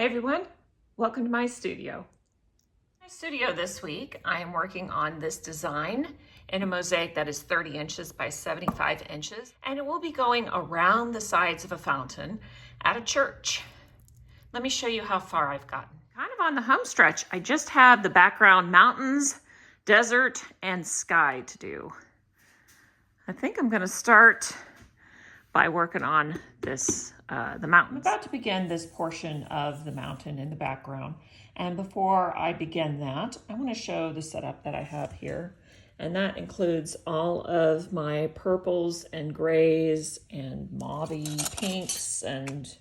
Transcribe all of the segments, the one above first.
everyone, welcome to my studio. My studio this week, I am working on this design in a mosaic that is 30 inches by 75 inches, and it will be going around the sides of a fountain at a church. Let me show you how far I've gotten. Kind of on the home stretch. I just have the background mountains, desert, and sky to do. I think I'm going to start by working on this, the mountains. I'm about to begin this portion of the mountain in the background. And before I begin that, I want to show the setup that I have here. And that includes all of my purples and grays and mauve pinks and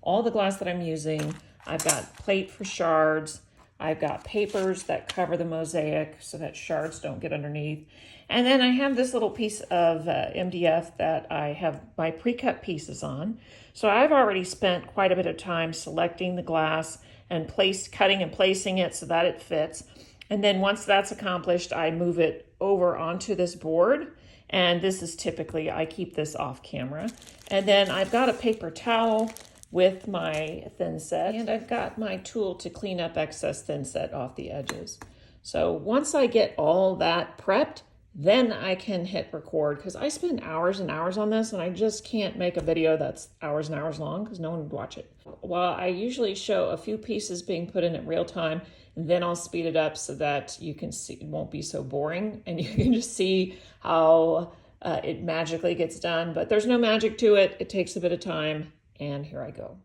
all the glass that I'm using. I've got plate for shards. I've got papers that cover the mosaic so that shards don't get underneath. And then I have this little piece of MDF that I have my pre-cut pieces on. So I've already spent quite a bit of time selecting the glass and cutting and placing it so that it fits. And then once that's accomplished, I move it over onto this board. And this is typically, I keep this off camera. And then I've got a paper towel with my thinset, and I've got my tool to clean up excess thinset off the edges. So once I get all that prepped, then I can hit record, because I spend hours and hours on this and I just can't make a video that's hours and hours long because no one would watch it. While I usually show a few pieces being put in at real time, and then I'll speed it up so that you can see, it won't be so boring and you can just see how it magically gets done. But there's no magic to it. It takes a bit of time, and here I go.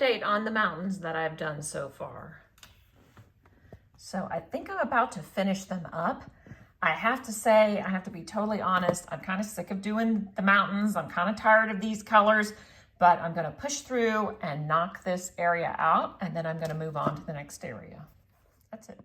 update on the mountains that I've done so far. So I think I'm about to finish them up. I have to say, I have to be totally honest, I'm kind of sick of doing the mountains. I'm kind of tired of these colors, but I'm gonna push through and knock this area out, and then I'm gonna move on to the next area. That's it.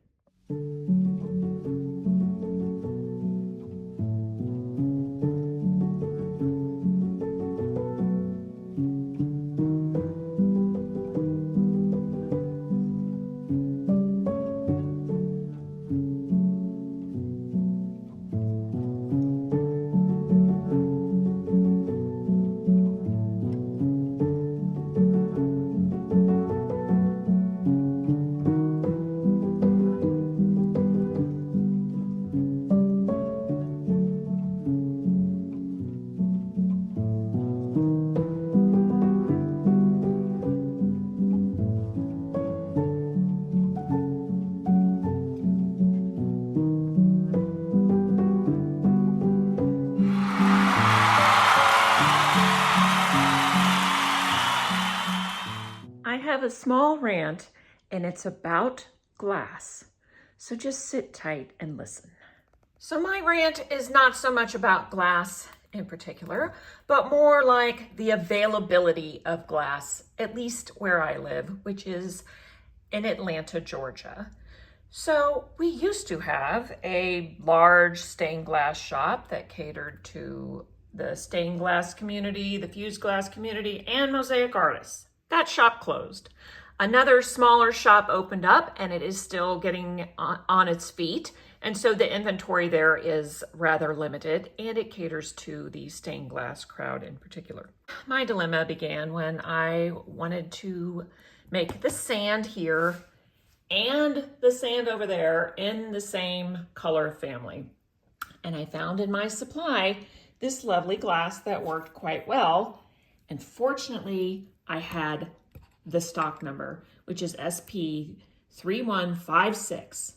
I have a small rant, and it's about glass. So just sit tight and listen. So my rant is not so much about glass in particular, but more like the availability of glass, at least where I live, which is in Atlanta, Georgia. So we used to have a large stained glass shop that catered to the stained glass community, the fused glass community, and mosaic artists. That shop closed. Another smaller shop opened up, and it is still getting on its feet. And so the inventory there is rather limited, and it caters to the stained glass crowd in particular. My dilemma began when I wanted to make the sand here and the sand over there in the same color family. And I found in my supply this lovely glass that worked quite well. And fortunately, I had the stock number, which is SP3156.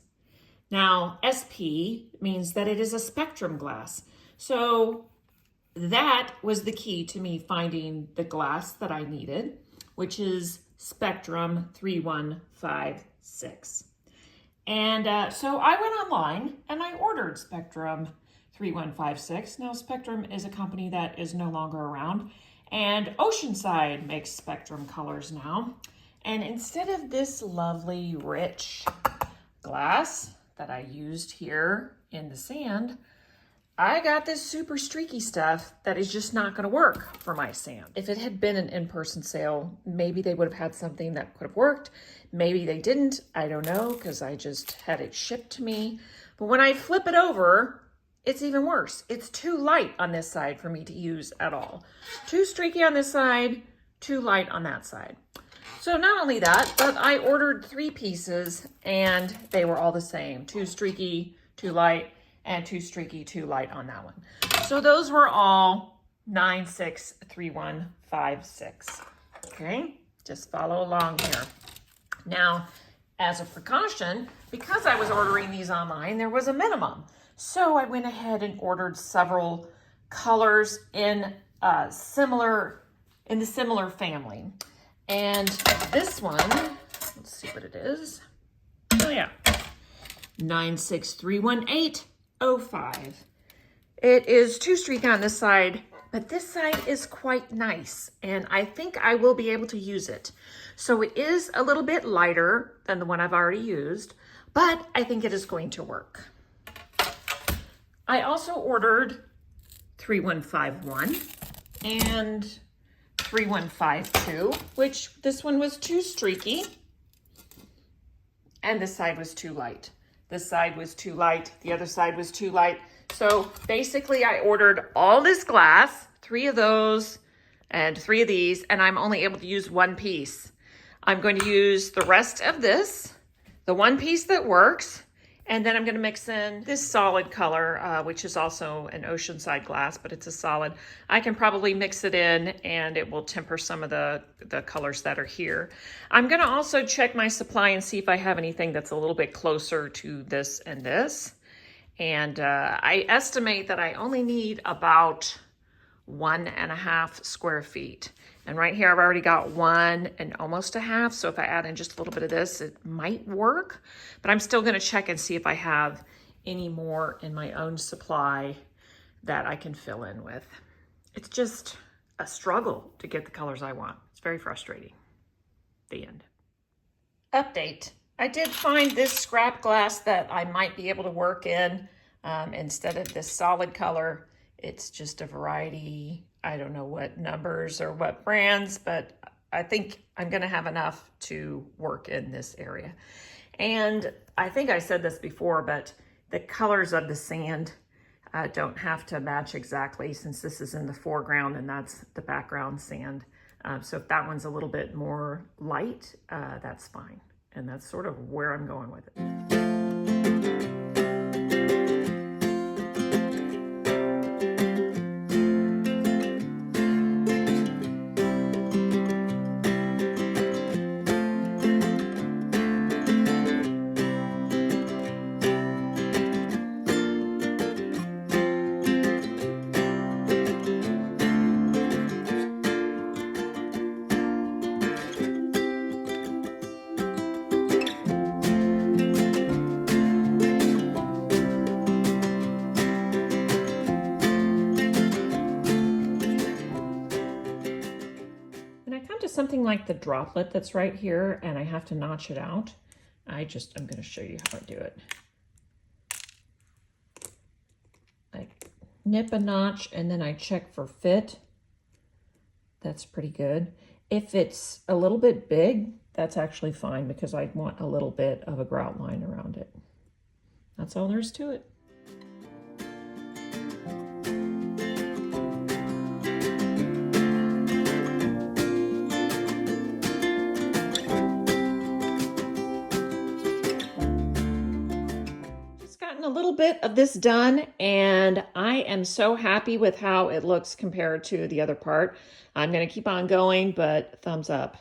Now, SP means that it is a spectrum glass. So that was the key to me finding the glass that I needed, which is Spectrum 3156. And so I went online and I ordered Spectrum 3156. Now, Spectrum is a company that is no longer around, and Oceanside makes Spectrum colors now. And instead of this lovely, rich glass that I used here in the sand, I got this super streaky stuff that is just not gonna work for my sand. If it had been an in-person sale, maybe they would have had something that could have worked. Maybe they didn't, I don't know, because I just had it shipped to me. But when I flip it over, it's even worse. It's too light on this side for me to use at all. Too streaky on this side, too light on that side. So not only that, but I ordered 3 pieces and they were all the same. Too streaky, too light, and too streaky, too light on that one. So those were all 963156. Okay, just follow along here. Now, as a precaution, because I was ordering these online, there was a minimum. So I went ahead and ordered several colors in the similar family. And this one, let's see what it is. Oh yeah, 963185. It is too streaky on this side, but this side is quite nice, and I think I will be able to use it. So it is a little bit lighter than the one I've already used, but I think it is going to work. I also ordered 3151 and 3152, which this one was too streaky, and this side was too light. This side was too light, the other side was too light. So basically I ordered all this glass, 3 of those and 3 of these, and I'm only able to use 1 piece. I'm going to use the rest of this, the 1 piece that works, and then I'm going to mix in this solid color, which is also an Oceanside glass, but it's a solid. I can probably mix it in and it will temper some of the colors that are here. I'm going to also check my supply and see if I have anything that's a little bit closer to this and this. And I estimate that I only need about 1.5 square feet. And right here, I've already got 1 and almost a half. So if I add in just a little bit of this, it might work, but I'm still gonna check and see if I have any more in my own supply that I can fill in with. It's just a struggle to get the colors I want. It's very frustrating. The end. Update. I did find this scrap glass that I might be able to work in instead of this solid color. It's just a variety. I don't know what numbers or what brands, but I think I'm gonna have enough to work in this area. And I think I said this before, but the colors of the sand don't have to match exactly, since this is in the foreground and that's the background sand. So if that one's a little bit more light, that's fine. And that's sort of where I'm going with it. Something like the droplet that's right here, and I have to notch it out. I'm going to show you how I do it. I nip a notch and then I check for fit. That's pretty good. If it's a little bit big, that's actually fine, because I want a little bit of a grout line around it. That's all there is to it. A little bit of this done, and I am so happy with how it looks compared to the other part. I'm going to keep on going, but thumbs up.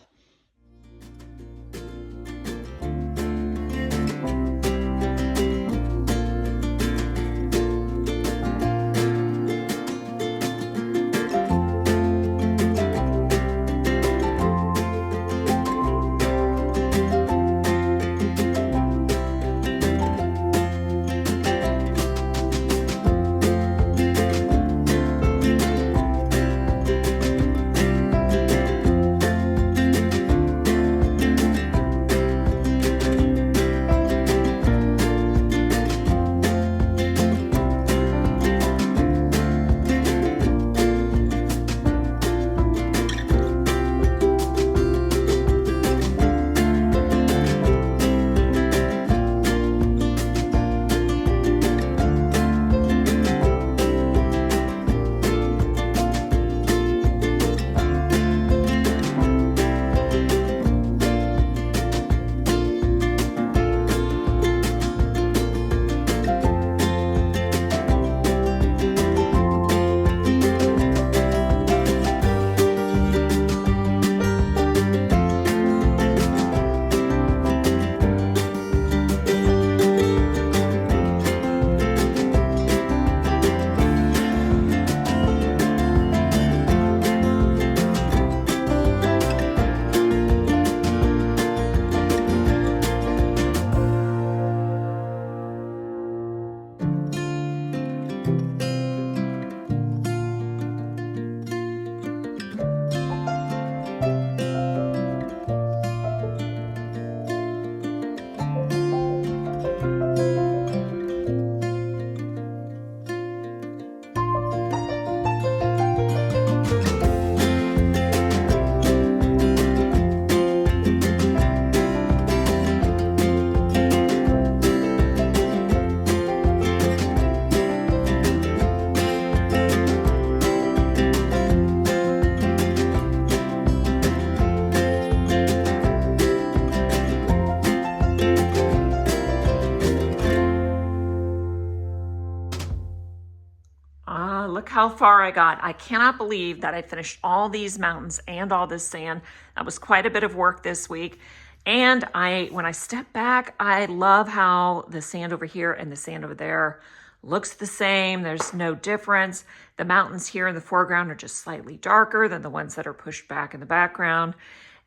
Look how far I got. I cannot believe that I finished all these mountains and all this sand. That was quite a bit of work this week. And when I step back, I love how the sand over here and the sand over there looks the same. There's no difference. The mountains here in the foreground are just slightly darker than the ones that are pushed back in the background.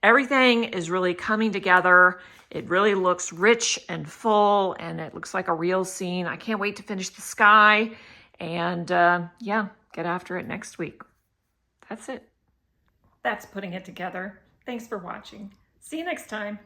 Everything is really coming together. It really looks rich and full, and it looks like a real scene. I can't wait to finish the sky and yeah, get after it next week. That's it. That's putting it together. Thanks for watching. See you next time.